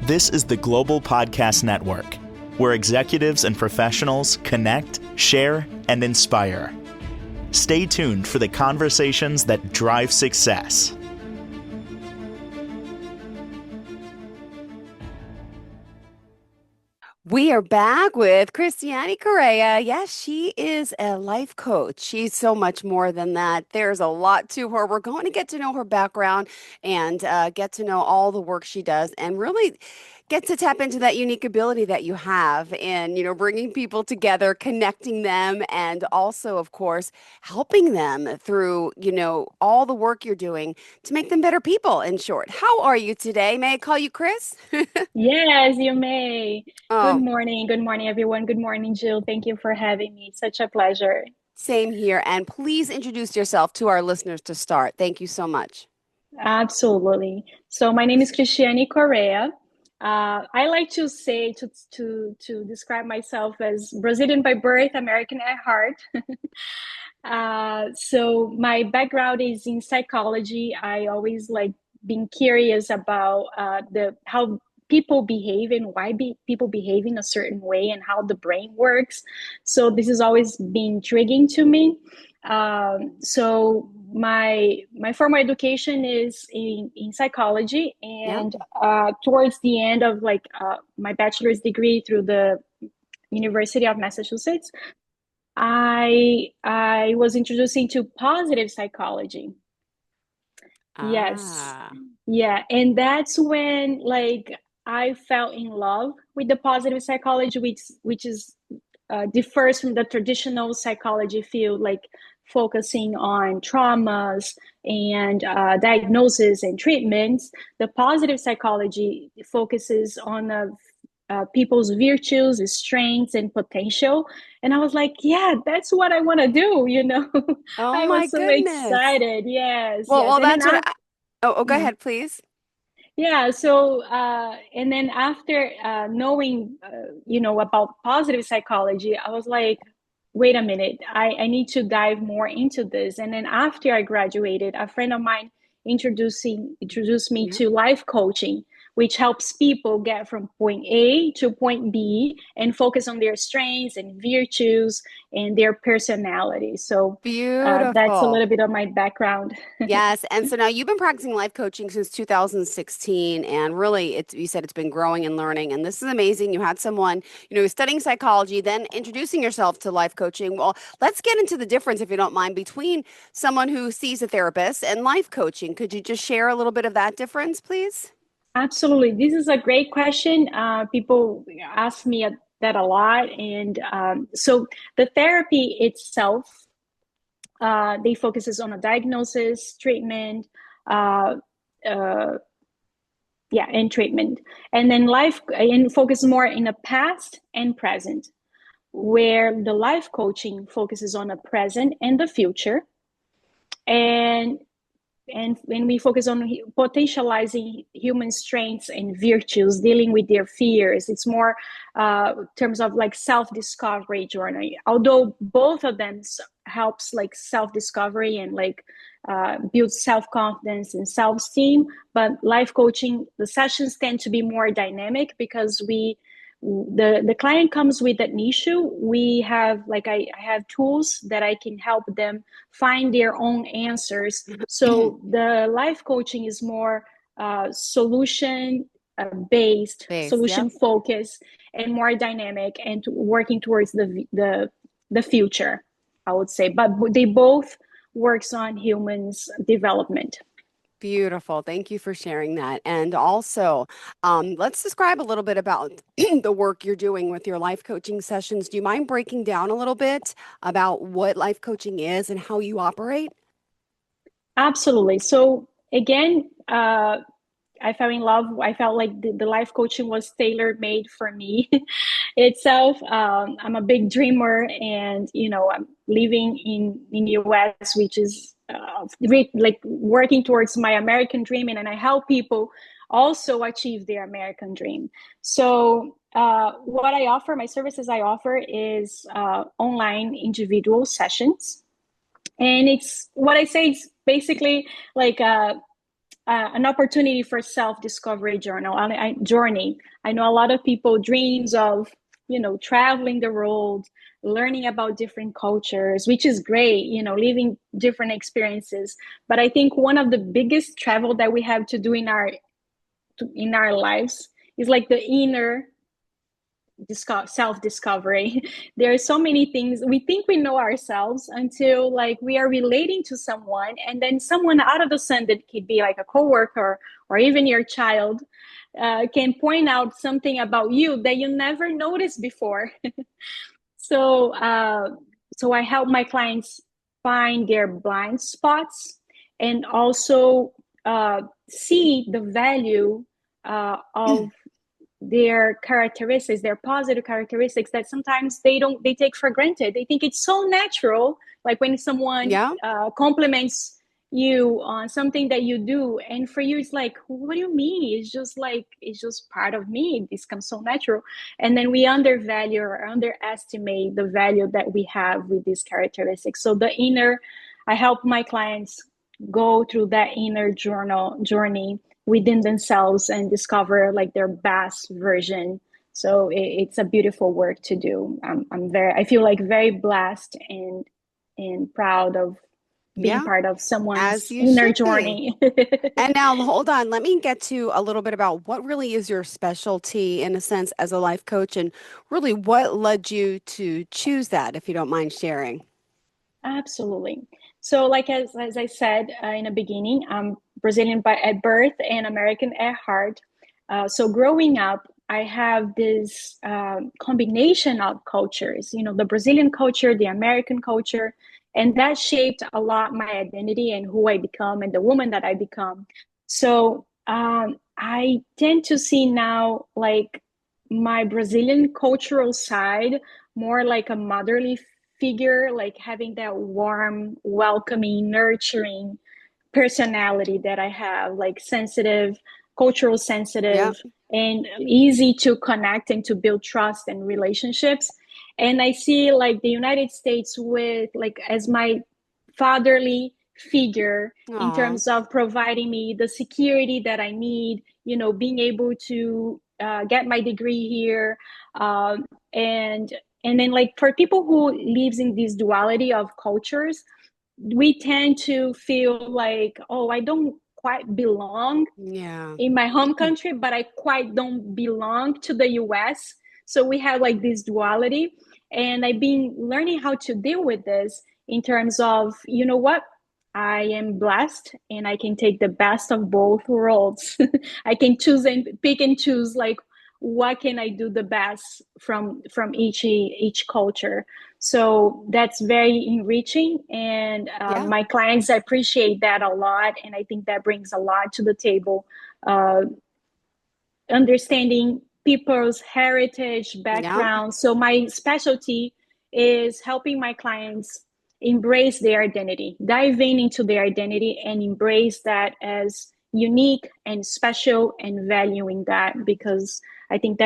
This is the Global Podcast Network, where executives and professionals connect, share, and inspire. Stay tuned for the conversations that drive success. We are back with Christiane Correa. Yes, she is a life coach. She's so much more than that. There's a lot to her. We're going to get to know her background and get to know all the work she does and really get to tap into that unique ability that you have in, bringing people together, connecting them, and also, of course, helping them through, all the work you're doing to make them better people, in short. How are you today? May I call you Chris? Yes, you may. Good Oh, morning. Good morning, everyone. Good morning, Jill. Thank you for having me. Such a pleasure. same here. And please introduce yourself to our listeners to start. Thank you so much. Absolutely. So my name is Christiane Correa. I like to say to describe myself as Brazilian by birth, American at heart. So my background is in psychology. I always like being curious about the how people behave and why people behave in a certain way and how the brain works. So this has always been intriguing to me. So my formal education is in psychology, Yeah. and towards the end of my bachelor's degree through the University of Massachusetts, I was introducing to positive psychology. Yes. Ah, Yeah, and that's when I fell in love with the positive psychology, which is differs from the traditional psychology field, like focusing on traumas and diagnosis and treatments. The positive psychology focuses on people's virtues, strengths, and potential. And I was like, yeah, that's what I want to do, oh I my was so goodness. excited. Yes, Well, yes. well, And then that's what I, go mm. ahead, please. Yeah, so and then after knowing about positive psychology, I was like, wait a minute, I need to dive more into this. And then after I graduated, a friend of mine introduced me Yeah. to life coaching, which helps people get from point A to point B and focus on their strengths and virtues and their personality. So that's a Beautiful. little bit of my background. Yes. And so now you've been practicing life coaching since 2016, and really you said it's been growing and learning. And this is amazing. You had someone, studying psychology, then introducing yourself to life coaching. Well, let's get into the difference, if you don't mind, between someone who sees a therapist and life coaching. Could you just share a little bit of that difference, please? Absolutely. This is a great question. People ask me that a lot. And so the therapy itself, they focuses on a diagnosis, treatment, uh, uh, yeah, and treatment. And then life and focus more in the past and present, where the life coaching focuses on the present and the future. And when we focus on potentializing human strengths and virtues, dealing with their fears, it's more in terms of like self-discovery journey, although both of them helps like self-discovery and build self-confidence and self-esteem. But life coaching, the sessions tend to be more dynamic because the client comes with an issue. We have I have tools that I can help them find their own answers. So the life coaching is more solution based, Base. solution Yep. focused, and more dynamic, and working towards the future, I would say. But they both works on humans development. Beautiful. Thank you for sharing that. And also, let's describe a little bit about the work you're doing with your life coaching sessions. Do you mind breaking down a little bit about what life coaching is and how you operate? Absolutely. So again, I fell in love. I felt like the life coaching was tailor made for me itself. I'm a big dreamer, and I'm living in the US, which is like working towards my American dream, and I help people also achieve their American dream. So what I offer, my services I offer is online individual sessions, and it's what I say is basically like an opportunity for self-discovery journey. I know a lot of people dreams of, traveling the world, learning about different cultures, which is great, living different experiences. But I think one of the biggest travel that we have to do in our lives is like the inner self-discovery. There are so many things we think we know ourselves until like we are relating to someone, and then someone out of the sun, that could be like a coworker or even your child, can point out something about you that you never noticed before. So so I help my clients find their blind spots, and also see the value of their characteristics, their positive characteristics that sometimes they take for granted. They think it's so natural, like when someone compliments you on something that you do, and for you it's like, what do you mean? It's just part of me. This comes so natural. And then we undervalue or underestimate the value that we have with these characteristics. So I help my clients go through that inner journey within themselves and discover like their best version. So it's a beautiful work to do. I feel like very blessed and proud of being part of someone's inner journey. And now hold on, let me get to a little bit about what really is your specialty in a sense as a life coach, and really what led you to choose that, if you don't mind sharing. Absolutely. So like as I said in the beginning, I'm Brazilian at birth and American at heart. So growing up, I have this combination of cultures, the Brazilian culture, the American culture, and that shaped a lot my identity and who I become and the woman that I become. So I tend to see now like my Brazilian cultural side more like a motherly figure, like having that warm, welcoming, nurturing personality that I have, like sensitive, cultural sensitive, and easy to connect and to build trust and relationships. And I see like the United States with like as my fatherly figure. Aww. In terms of providing me the security that I need, being able to get my degree here, and then like for people who lives in this duality of cultures, we tend to feel like, oh, I don't quite belong in my home country, but I quite don't belong to the US. So we have like this duality. And I've been learning how to deal with this in terms of, you know what? I am blessed and I can take the best of both worlds. I can choose and pick and choose like what can I do the best from each culture. So that's very enriching, and my clients appreciate that a lot, and I think that brings a lot to the table. Understanding people's heritage, background. So my specialty is helping my clients embrace their identity, dive into their identity and embrace that as unique and special, and valuing that, because I think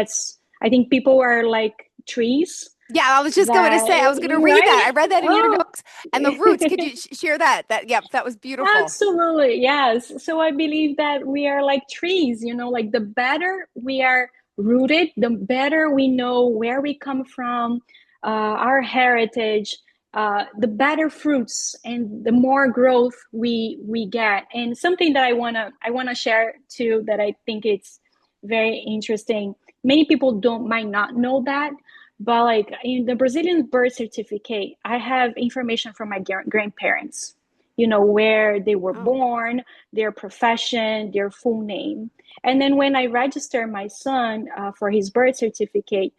people are like trees. Yeah, I was just going to say, I was going to read that. I read that in your notes. And the roots, could you share that? That was beautiful. Absolutely, yes. So I believe that we are like trees, like the better we are rooted, the better we know where we come from, our heritage, the better fruits and the more growth we get. And something that I wanna share too, that I think it's very interesting. Many people might not know that, but like in the Brazilian birth certificate, I have information from my grandparents, where they were born, their profession, their full name. And then when I register my son for his birth certificate,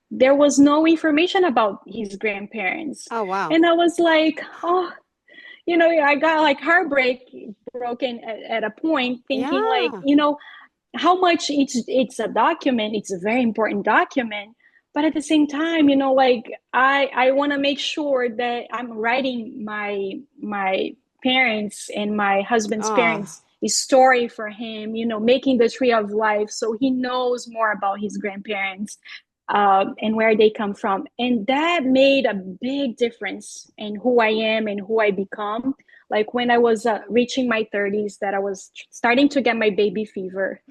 there was no information about his grandparents. Oh, wow. And I was like, I got like broken at a point, thinking like, how much it's a document, it's a very important document. But at the same time, like I want to make sure that I'm writing my parents and my husband's parents a story for him, making the tree of life so he knows more about his grandparents and where they come from. And that made a big difference in who I am and who I become. like when I was reaching my 30s, that I was starting to get my baby fever.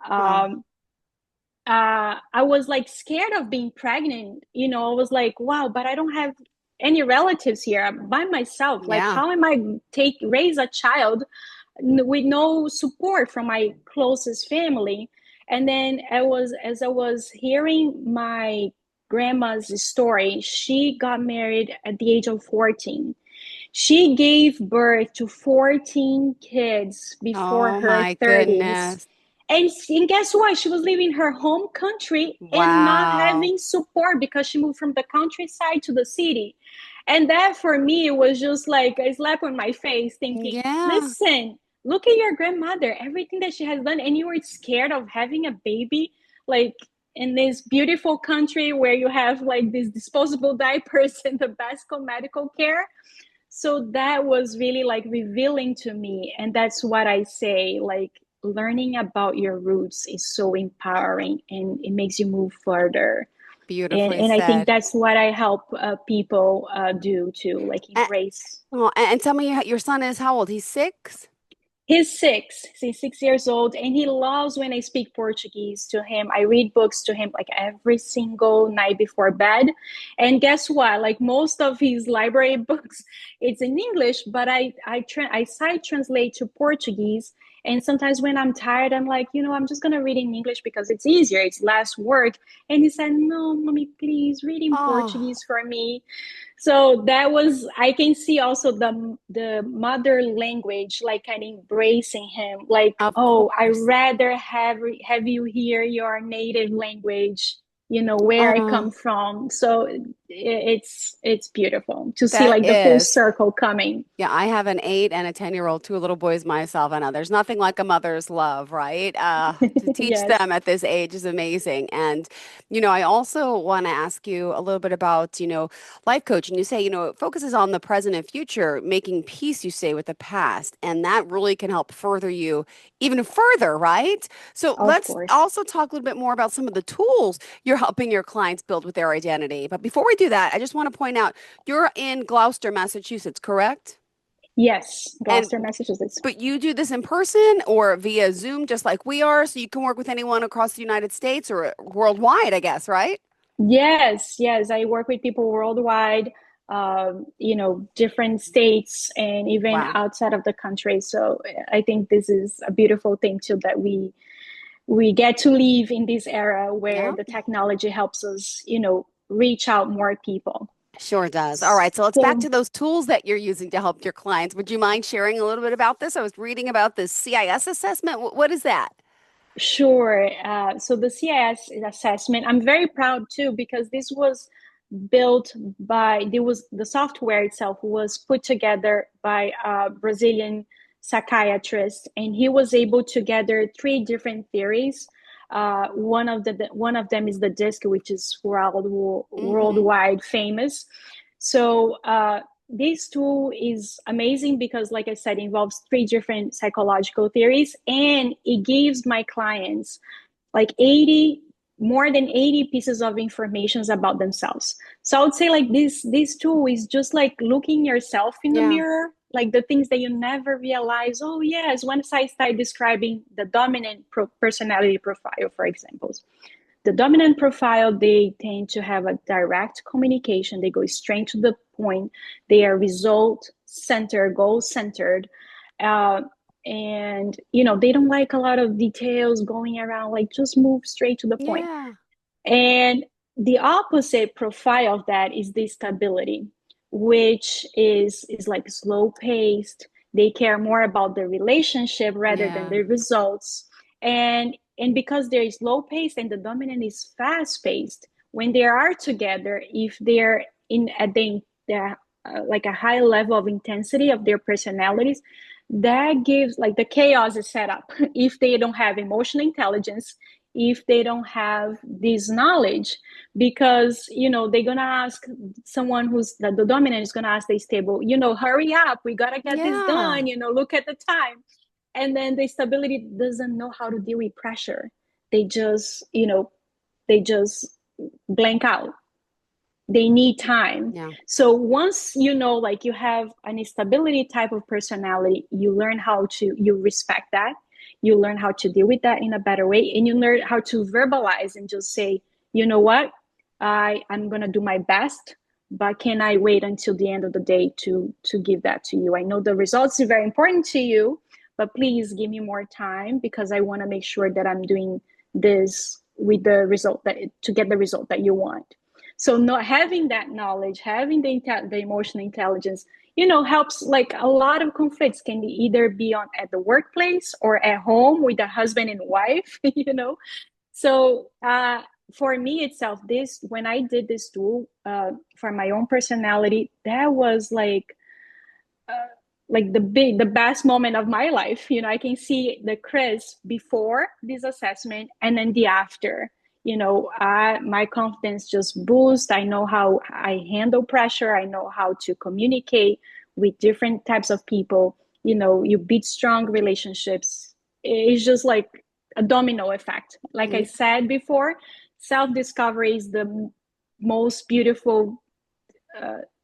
Oh, Um, I was like scared of being pregnant. I was like, wow, but I don't have any relatives here. I'm by myself. Like, yeah. how am I raise a child with no support from my closest family? And then as I was hearing my grandma's story, she got married at the age of 14. She gave birth to 14 kids before Oh her my 30s. goodness. And guess what? She was leaving her home country and not Wow. having support because she moved from the countryside to the city. And that for me was just like a slap on my face, thinking, Yeah. listen, look at your grandmother, everything that she has done, and you were scared of having a baby, like in this beautiful country where you have like these disposable diapers and the best medical care. So that was really like revealing to me. And that's what I say, like learning about your roots is so empowering and it makes you move further. and Beautifully and I think said. that's what I help people do too, like And, embrace. oh, and tell me, your son is how old? He's 6? He's 6. He's 6 years old, and he loves when I speak Portuguese to him. I read books to him like every single night before bed. And guess what? Like most of his library books, it's in English, but I side translate to Portuguese. And sometimes when I'm tired, I'm like, I'm just gonna read in English because it's easier. It's less work. And he said, "No, mommy, please read in Oh, Portuguese for me." So that was, I can see also the mother language like kind of embracing him, like, of oh, I course. rather have you hear your native language, where I come Oh, from. So it's beautiful to see that like the full is. circle coming. Yeah, I have an 8 and a 10-year-old, two little boys myself. I know there's nothing like a mother's love, right? To teach Yes, them at this age is amazing. And, I also want to ask you a little bit about, life coaching. You say, it focuses on the present and future, making peace, you say, with the past. And that really can help further you even further, right? So of let's course. also talk a little bit more about some of the tools you're helping your clients build with their identity. But before we do that, I just want to point out you're in Gloucester, Massachusetts, correct? Yes, And Gloucester, Massachusetts. but you do this in person or via Zoom, just like we are, so you can work with anyone across the United States or worldwide, I guess, right? Yes, yes, I work with people worldwide, different states and even Wow. outside of the country. So I think this is a beautiful thing too, that we get to live in this era where Yeah, the technology helps us, reach out more people. sure does. All right, so let's back So to those tools that you're using to help your clients. Would you mind sharing a little bit about this? I was reading about this CIS assessment. What is that? sure. So the CIS assessment, I'm very proud too, because this was built the software itself was put together by a Brazilian psychiatrist, and he was able to gather three different theories. One of them is the DISC, which is Hmm. worldwide famous. So this tool is amazing because, like I said, it involves three different psychological theories, and it gives my clients like 80 more than 80 pieces of information about themselves. So I would say like this tool is just like looking yourself in the Yeah. mirror, like the things that you never realize. Oh yes, once I start describing the dominant personality profile, for example, the dominant profile, they tend to have a direct communication. They go straight to the point. They are result centered, goal centered. Uh, and they don't like a lot of details going around, like just move straight to the point. Yeah. And the opposite profile of that is the stability, which is like slow paced. They care more about the relationship rather than Yeah. the results. And because there is slow paced and the dominant is fast paced, when they are together, if they're in at the like a high level of intensity of their personalities, that gives like the chaos is set up. If they don't have emotional intelligence, if they don't have this knowledge, because they're gonna ask someone who's the dominant is gonna ask the stable, hurry up, we gotta get this Yeah. done, look at the time. And then the stability doesn't know how to deal with pressure. They just blank out. they need time. Yeah. So once you know, like you have an instability type of personality, you learn how to, you respect that, you learn how to deal with that in a better way, and you learn how to verbalize and just say, you know what, I'm gonna do my best, but can I wait until the end of the day to give that to you? I know the results are very important to you, but please give me more time, because I want to make sure that I'm doing this with the result that, to get the result that you want. So not having that knowledge, having the emotional intelligence, helps. Like a lot of conflicts can either be on at the workplace or at home with a husband and wife, So for me itself, this, when I did this tool for my own personality, that was like the best moment of my life. I can see the Chris before this assessment and then the after. My confidence just boosts. I know how I handle pressure. I know how to communicate with different types of people. You build strong relationships. It's just like a domino effect. Like I said before, self-discovery is the most beautiful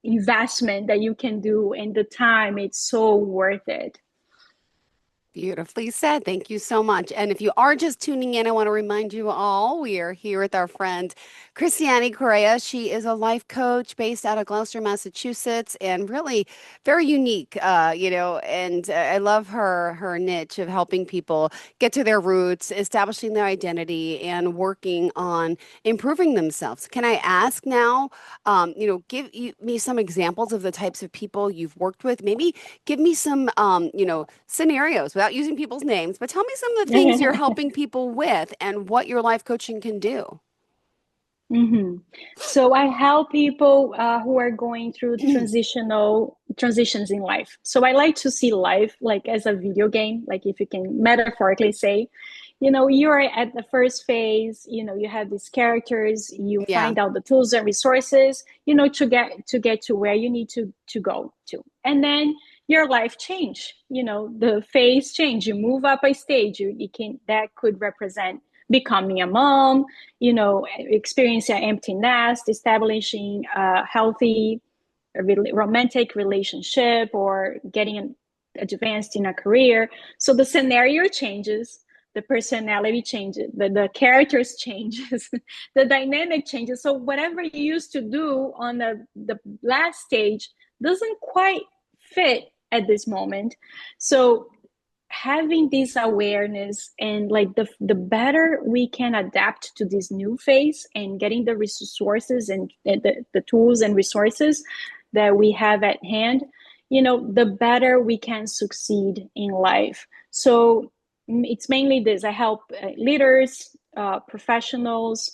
investment that you can do, and the time, it's so worth it. Beautifully said. Thank you so much. And if you are just tuning in, I want to remind you all we are here with our friend Christiane Correa. She is a life coach based out of Gloucester, Massachusetts, and really very unique. And I love her niche of helping people get to their roots, establishing their identity, and working on improving themselves. Can I ask now? Give me some examples of the types of people you've worked with. Maybe give me some, scenarios without using people's names, but tell me some of the things you're helping people with and what your life coaching can do. Mm-hmm. So I help people who are going through transitions in life. So I like to see life like as a video game, like if you can metaphorically say, you're at the first phase, you have these characters, you Yeah. find out the tools and resources, to get to where you need to go to. And then your life change, the phase change, you move up a stage, that could represent becoming a mom, experiencing an empty nest, establishing a healthy romantic relationship, or getting advanced in a career. So the scenario changes, the personality changes, the characters changes, the dynamic changes. So whatever you used to do on the last stage doesn't quite fit at this moment. So having this awareness, and like the better we can adapt to this new phase, and getting the resources and the tools and resources that we have at hand, the better we can succeed in life. So it's mainly this. I help leaders, professionals,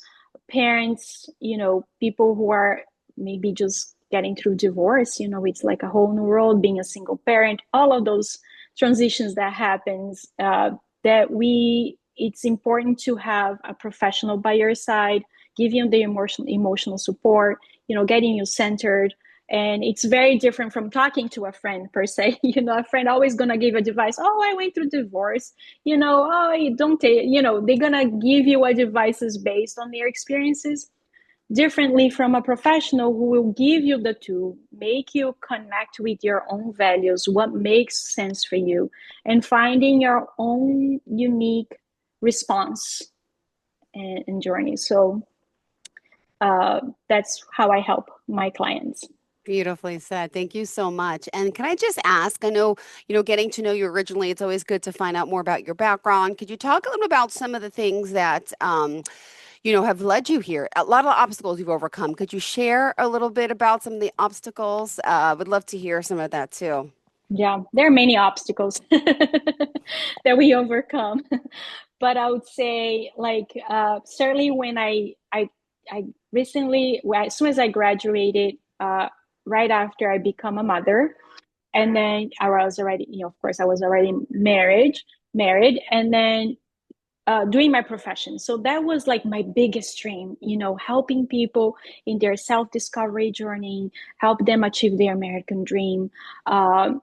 parents, people who are maybe just getting through divorce. It's like a whole new world being a single parent, all of those transitions that happens, it's important to have a professional by your side, giving you the emotional support, getting you centered. And it's very different from talking to a friend per se. A friend always gonna give advice. Oh, I went through divorce. Oh, you don't take. They're gonna give you advices based on their experiences, differently from a professional who will give you the tool, make you connect with your own values, what makes sense for you, and finding your own unique response and journey. So that's how I help my clients. Beautifully said. Thank you so much. And can I just ask, I know, getting to know you originally, it's always good to find out more about your background. Could you talk a little about some of the things that, have led you here? A lot of obstacles you've overcome. Could you share a little bit about some of the obstacles? Would love to hear some of that too. Yeah, there are many obstacles that we overcome. But I would say, like, certainly when I recently, as soon as I graduated, right after I become a mother, and then I was already, of course, I was already married, and then doing my profession. So that was like my biggest dream, helping people in their self-discovery journey, help them achieve their American dream. And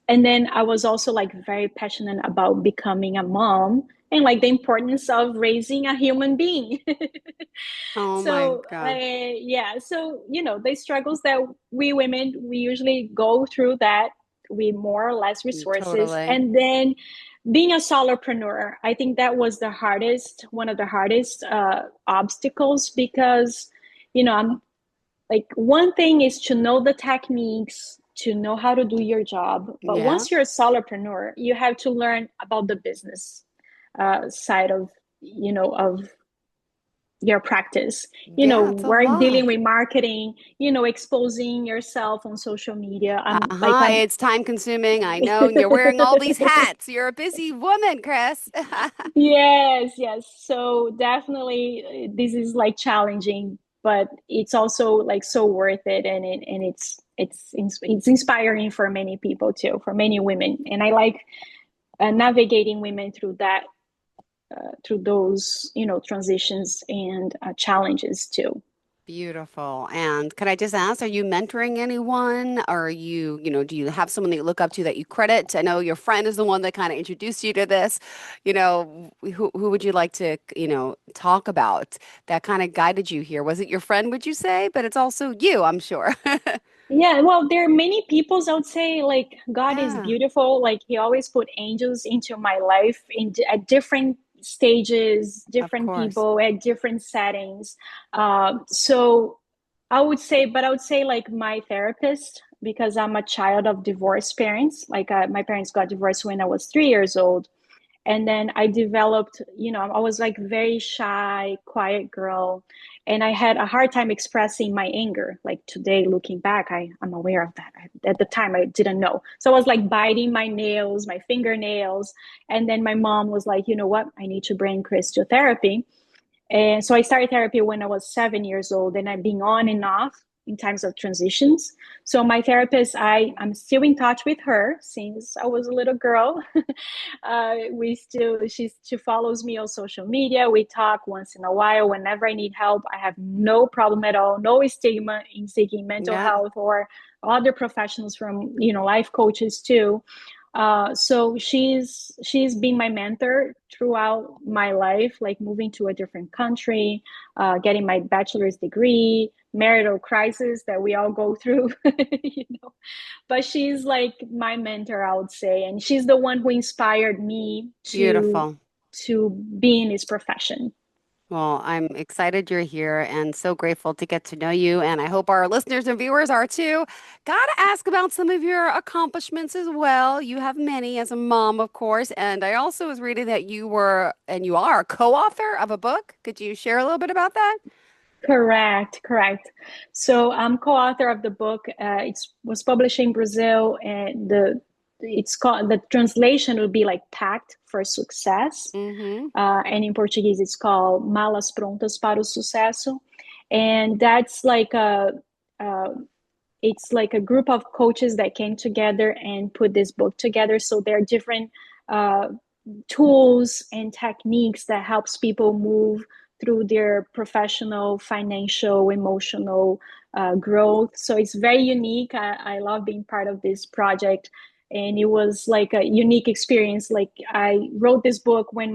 then I was also like very passionate about becoming a mom, and like the importance of raising a human being. Oh my So God. yeah, so the struggles that we women, we usually go through, that we more or less resources. Totally. And then being a solopreneur, I think that was one of the hardest obstacles, because I'm like, one thing is to know the techniques, to know how to do your job, but Yeah. once you're a solopreneur, you have to learn about the business side of of your practice, Yeah, it's a work lot. dealing with marketing, exposing yourself on social media. I'm like, Uh-huh. It's time consuming. I know. And you're wearing all these hats. You're a busy woman, Chris. yes, yes. So definitely, this is like challenging, but it's also like so worth it, and it's inspiring for many people too, for many women. And I like navigating women through that, through those transitions and challenges too. Beautiful. And can I just ask, are you mentoring anyone? Or are you, do you have someone that you look up to that you credit? I know your friend is the one that kind of introduced you to this. Who would you like to, talk about that kind of guided you here? Was it your friend, would you say? But it's also you, I'm sure. Yeah, well, there are many peoples. I would say, like, God is Yeah, beautiful. Like, He always put angels into my life at different stages, of different course. people at different settings. So I would say like my therapist, because I'm a child of divorced parents. Like, my parents got divorced when I was 3 years old. And then I developed, I was like very shy, quiet girl, and I had a hard time expressing my anger. Like, today, looking back, I'm aware of that. At the time, I didn't know. So I was like biting my nails, my fingernails. And then my mom was like, you know what, I need to bring Chris to therapy. And so I started therapy when I was 7 years old, and I've been on and off in times of transitions. So my therapist, I'm still in touch with her since I was a little girl. She follows me on social media. We talk once in a while. Whenever I need help, I have no problem at all, no stigma in seeking mental Yeah, health or other professionals, from life coaches too. So she's been my mentor throughout my life, like moving to a different country, getting my bachelor's degree, marital crisis that we all go through, you know. But she's like my mentor, I would say, and she's the one who inspired me to beautiful. to be in this profession. Well, I'm excited you're here and so grateful to get to know you. And I hope our listeners and viewers are too. Gotta ask about some of your accomplishments as well. You have many as a mom, of course. And I also was reading that you were and you are a co-author of a book. Could you share a little bit about that? Correct, correct. So I'm co-author of the book. It was published in Brazil, and the translation would be like Pact for Success, Mm-hmm. and in Portuguese it's called Malas Prontas para o Sucesso, and that's like uh, it's like a group of coaches that came together and put this book together. So there are different uh, tools and techniques that helps people move through their professional, financial, emotional growth. So it's very unique. I love being part of this project, and it was like a unique experience. Like, I wrote this book when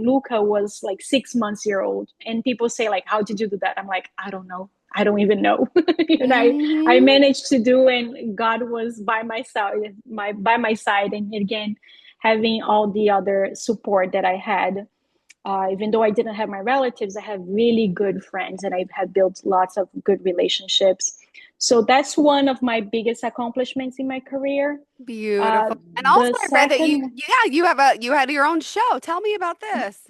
Luca was like 6 months year old, and people say like, how did you do that? I'm like, I don't know. I don't even know. And I Mm-hmm. managed to do, and God was by my side, by my side. And again, having all the other support that I had. Even though I didn't have my relatives, I have really good friends, and I've had built lots of good relationships. So that's one of my biggest accomplishments in my career. Uh, Beautiful. And also the I read that second, you had your own show. Tell me about this.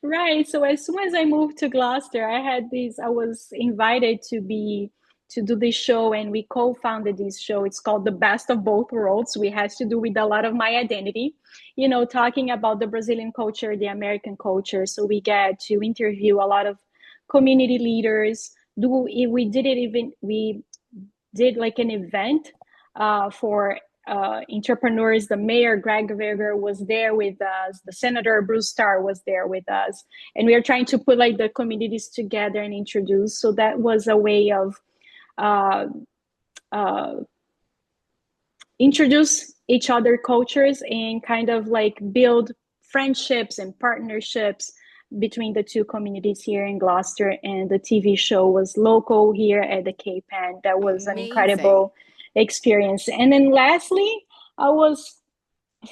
right. So as soon as I moved to Gloucester, I was invited to do this show, and we co-founded this show. It's called The Best of Both Worlds. We had to do with a lot of my identity, talking about the Brazilian culture, the American culture. So we get to interview a lot of community leaders. We did like an event for entrepreneurs. The mayor, Greg Verger, was there with us. The senator, Bruce Starr, was there with us. And we are trying to put like the communities together and introduce. So that was a way of uh, uh, introduce each other cultures and kind of like build friendships and partnerships between the two communities here in Gloucester. And the TV show was local here at the K-Pen. That was an Amazing. incredible experience. And then lastly, I was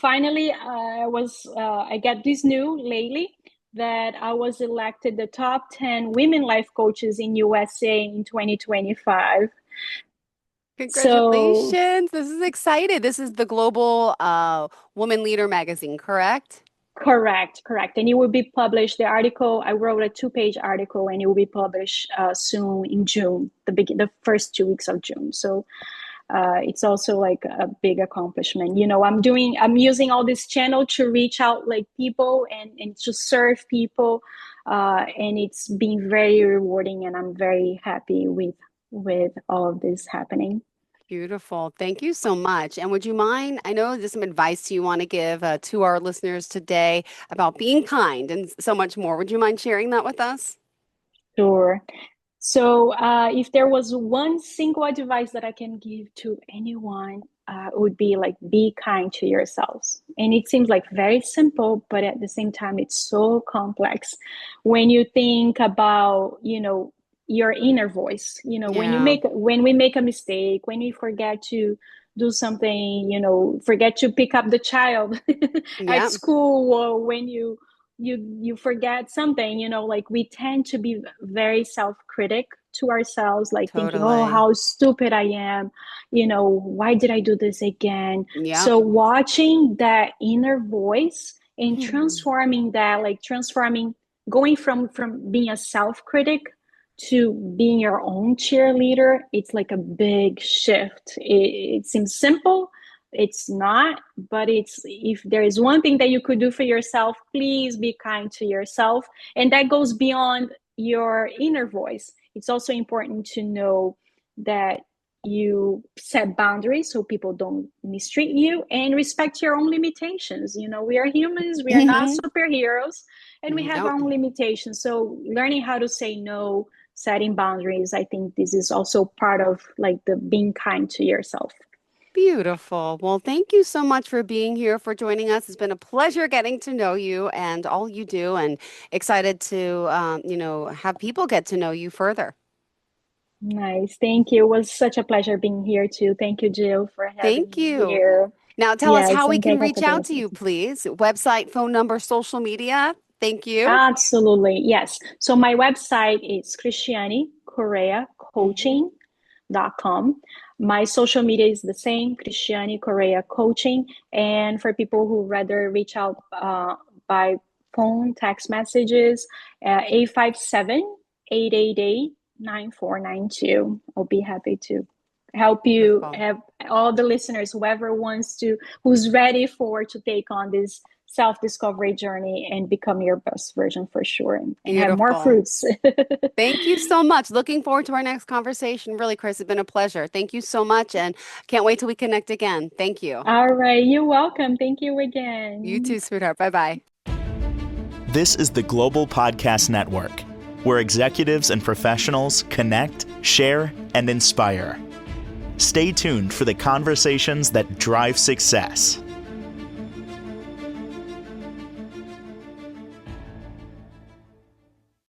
finally, I got this news lately that I was elected the top 10 women life coaches in USA in 2025. So Congratulations. This is exciting. This is the Global Woman Leader magazine, correct? correct. And it will be published. The article, I wrote a 2-page article, and it will be published soon in June, the first 2 weeks of June. So it's also like a big accomplishment. I'm using all this channel to reach out like people and to serve people. And it's been very rewarding, and I'm very happy with all of this happening. Beautiful. Thank you so much. And would you mind, I know there's some advice you want to give to our listeners today about being kind and so much more. Would you mind sharing that with us? Sure. So if there was one single advice that I can give to anyone, it would be like, be kind to yourselves. And it seems like very simple, but at the same time, it's so complex. When you think about, your inner voice, Yeah, when we make a mistake, when we forget to do something, forget to pick up the child at yeah, school, or when you forget something, like we tend to be very self-critic to ourselves, like thinking, oh, totally. how stupid I am, why did I do this again? Yeah. So watching that inner voice and transforming that, like going from being a self-critic to being your own cheerleader, it's like a big shift. It seems simple. It's not, but if there is one thing that you could do for yourself, please be kind to yourself. And that goes beyond your inner voice. It's also important to know that you set boundaries so people don't mistreat you, and respect your own limitations. We are humans, we are not superheroes, and we have our Nope. own limitations. So learning how to say no, setting boundaries, I think this is also part of like the being kind to yourself. Beautiful. Well, thank you so much for being here, for joining us. It's been a pleasure getting to know you and all you do, and excited to, have people get to know you further. Nice. Thank you. It was such a pleasure being here too. Thank you, Jill, for having Thank me you. here. Now, tell us Yes, how we and can thank you reach for the out to you, listeners. please. Website, phone number, social media. Thank you. Absolutely. Yes. So my website is Cristiane Correa Mhm. Coaching.com. My social media is the same, Cristiane Correa Coaching. And for people who rather reach out by phone, text messages, 857 888 I'll be happy to help you Beautiful. have all the listeners, who's ready to take on this self-discovery journey and become your best version for sure, and have more Beautiful. fruits. Thank you so much. Looking forward to our next conversation. Really, Chris, it's been a pleasure. Thank you so much, and can't wait till we connect again. Thank you. All right, you're welcome. Thank you You again. too, sweetheart. Bye bye. This is the Global Podcast Network, where executives and professionals connect, share, and inspire. Stay tuned for the conversations that drive success.